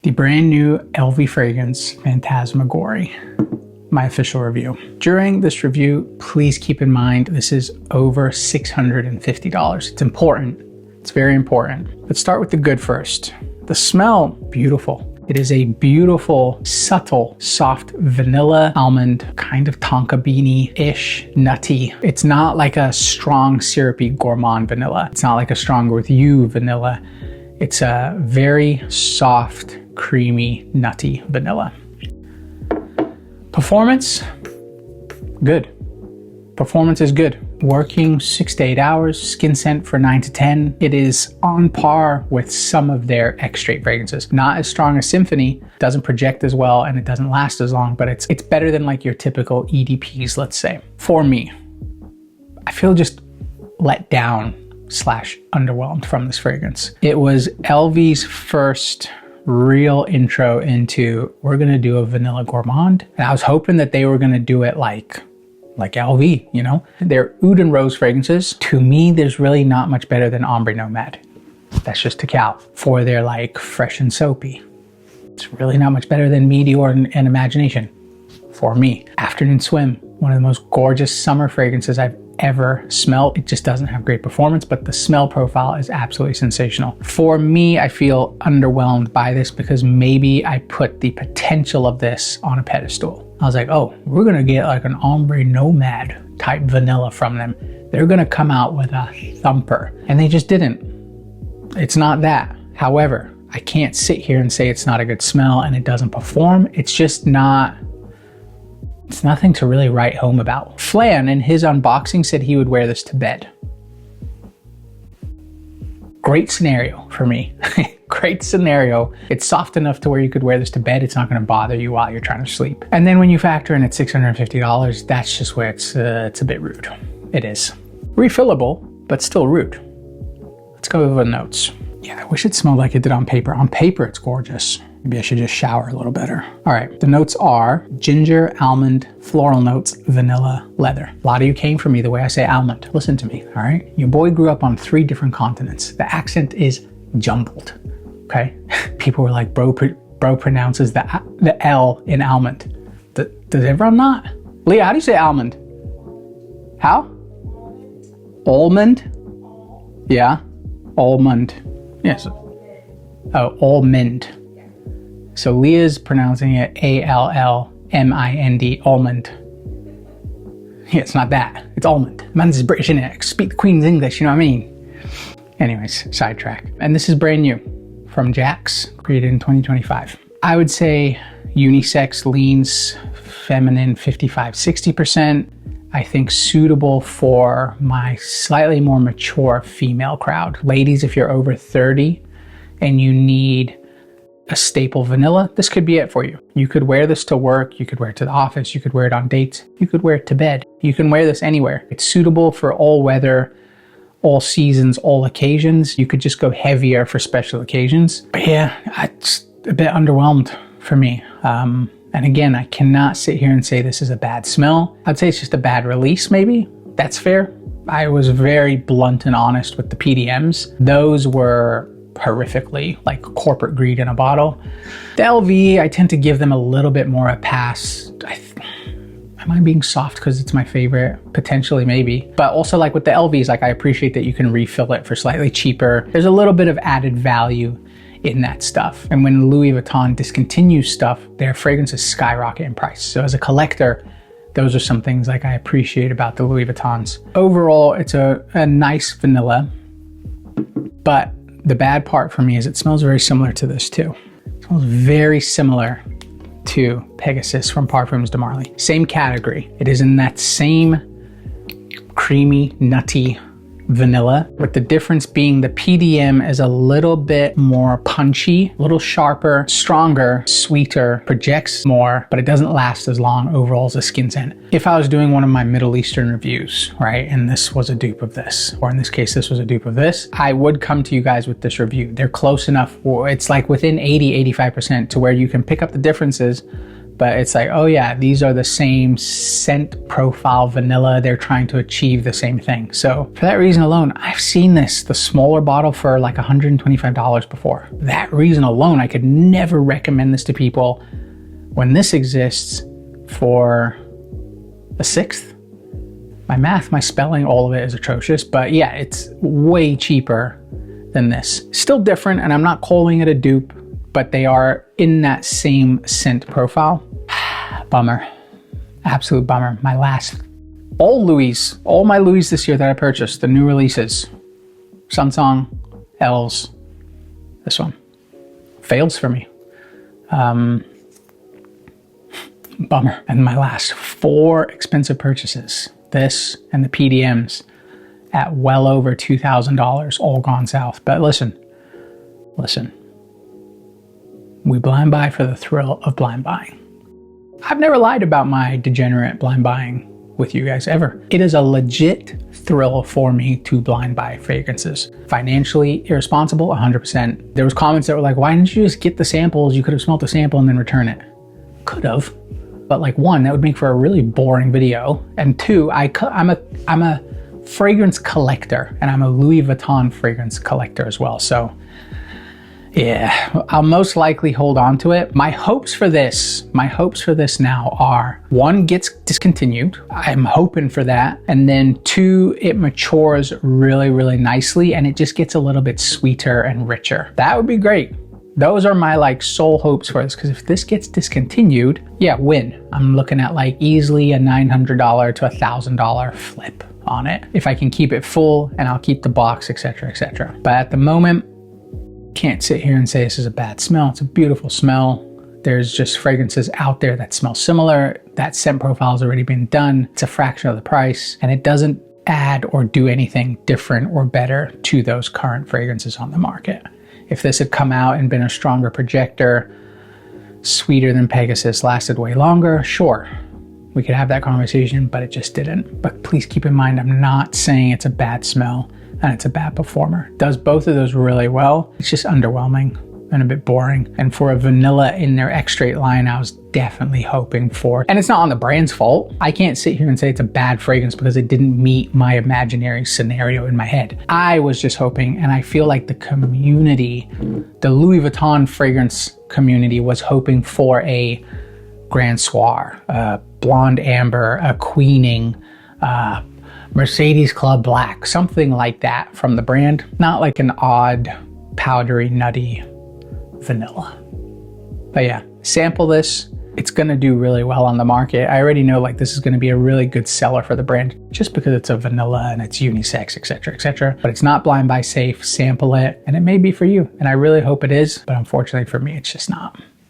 The brand new LV fragrance Fantasmagory, my official review. During this review, please keep in mind this is over $650. It's important. It's very important. Let's start with the good first. The smell, beautiful. It is a beautiful, subtle, soft vanilla almond, kind of tonka beanie-ish, nutty. It's not like a strong syrupy gourmand vanilla. It's not like a strong with you vanilla. It's a very soft, creamy, nutty vanilla. Performance, good. Performance is good. Working 6 to 8 hours, skin scent for 9 to 10. It is on par with some of their X-Straight fragrances. Not as strong as Symphony, doesn't project as well, and it doesn't last as long, but it's better than like your typical EDPs, let's say. For me, I feel just let down / underwhelmed from this fragrance. It was LV's first real intro into, we're gonna do a vanilla gourmand. And I was hoping that they were gonna do it like LV, you know? Their Oud and Rose fragrances, to me, there's really not much better than Ombre Nomad. That's just Takal. For their like fresh and soapy, it's really not much better than Meteor and Imagination. For me, Afternoon Swim, one of the most gorgeous summer fragrances I've ever smelled. It just doesn't have great performance, but the smell profile is absolutely sensational. For me, I feel underwhelmed by this because maybe I put the potential of this on a pedestal. I was like, oh, we're gonna get like an Ombre Nomad type vanilla from them. They're gonna come out with a thumper. And they just didn't. It's not that. However, I can't sit here and say it's not a good smell and it doesn't perform. It's just not, it's nothing to really write home about. Flan in his unboxing said he would wear this to bed. Great scenario for me. Great scenario. It's soft enough to where you could wear this to bed. It's not gonna bother you while you're trying to sleep. And then when you factor in at $650, that's just where it's a bit rude. It is. Refillable, but still rude. Let's go over the notes. Yeah, I wish it smelled like it did on paper. On paper, it's gorgeous. Maybe I should just shower a little better. All right, the notes are ginger, almond, floral notes, vanilla, leather. A lot of you came for me the way I say almond. Listen to me, all right? Your boy grew up on 3 different continents. The accent is jumbled, okay? People were like, bro pronounces the L in almond. Does everyone not? Leah, how do you say almond? How? Almond? Yeah, almond. Yes. Oh, almond. So Leah's pronouncing it A-L-L-M-I-N-D, almond. Yeah, it's not that. It's almond. Man, this is British, innit? Speak the Queen's English, you know what I mean? Anyways, sidetrack. And this is brand new from Jax, created in 2025. I would say unisex, leans feminine 55-60%. I think suitable for my slightly more mature female crowd. Ladies, if you're over 30 and you need a staple vanilla, this could be it for you. You could wear this to work, you could wear it to the office, you could wear it on dates, you could wear it to bed. You can wear this anywhere. It's suitable for all weather, all seasons, all occasions. You could just go heavier for special occasions. But yeah, it's a bit underwhelmed for me. And again, I cannot sit here and say this is a bad smell. I'd say it's just a bad release, maybe. That's fair. I was very blunt and honest with the PDMs. Those were horrifically like corporate greed in a bottle. The LV, I tend to give them a little bit more a pass. Am I being soft because it's my favorite? Potentially, maybe. But also like with the LVs, like I appreciate that you can refill it for slightly cheaper. There's a little bit of added value in that stuff. And when Louis Vuitton discontinues stuff, their fragrances skyrocket in price. So as a collector, those are some things like I appreciate about the Louis Vuittons. Overall, it's a nice vanilla, but the bad part for me is it smells very similar to this too. It smells very similar to Pegasus from Parfums de Marly. Same category. It is in that same creamy, nutty vanilla, with the difference being the PDM is a little bit more punchy, a little sharper, stronger, sweeter, projects more, but it doesn't last as long overall as a skin scent. If I was doing one of my Middle Eastern reviews, right, and this was a dupe of this, or in this case, this was a dupe of this, I would come to you guys with this review. They're close enough, it's like within 80-85% to where you can pick up the differences, but it's like, oh yeah, these are the same scent profile vanilla. They're trying to achieve the same thing. So for that reason alone, I've seen this, the smaller bottle, for like $125 before. That reason alone, I could never recommend this to people when this exists for a sixth. My math, my spelling, all of it is atrocious, but yeah, it's way cheaper than this. Still different, and I'm not calling it a dupe, but they are in that same scent profile. Bummer. Absolute bummer. My last, all my Louis this year that I purchased, the new releases, Sunsong, Els, this one, fails for me. Bummer. And my last 4 expensive purchases, this and the PDMs, at well over $2,000, all gone south. But listen, we blind buy for the thrill of blind buying. I've never lied about my degenerate blind buying with you guys ever. It is a legit thrill for me to blind buy fragrances. Financially irresponsible, 100%. There was comments that were like, why didn't you just get the samples? You could have smelled the sample and then return it. Could have, but like, 1, that would make for a really boring video, and 2, I'm a fragrance collector, and I'm a Louis Vuitton fragrance collector as well. So yeah, I'll most likely hold on to it. My hopes for this now are, 1, gets discontinued. I'm hoping for that. And then 2, it matures really, really nicely, and it just gets a little bit sweeter and richer. That would be great. Those are my like sole hopes for this, because if this gets discontinued, yeah, win. I'm looking at like easily a $900 to $1,000 flip on it, if I can keep it full, and I'll keep the box, etc., etc. But at the moment, can't sit here and say this is a bad smell. It's a beautiful smell. There's just fragrances out there that smell similar. That scent profile has already been done. It's a fraction of the price, and it doesn't add or do anything different or better to those current fragrances on the market. If this had come out and been a stronger projector, sweeter than Pegasus, lasted way longer, sure, we could have that conversation, but it just didn't. But please keep in mind, I'm not saying it's a bad smell and it's a bad performer. Does both of those really well. It's just underwhelming and a bit boring. And for a vanilla in their X-Straight line, I was definitely hoping for, and it's not on the brand's fault. I can't sit here and say it's a bad fragrance because it didn't meet my imaginary scenario in my head. I was just hoping, and I feel like the community, the Louis Vuitton fragrance community, was hoping for a Grand Soir, a Blonde Amber, a Queening, Mercedes Club Black, something like that from the brand. Not like an odd, powdery, nutty vanilla. But yeah, sample this. It's gonna do really well on the market. I already know like this is gonna be a really good seller for the brand, just because it's a vanilla and it's unisex, etc., etc. But it's not blind buy safe. Sample it, and it may be for you. And I really hope it is, but unfortunately for me, it's just not.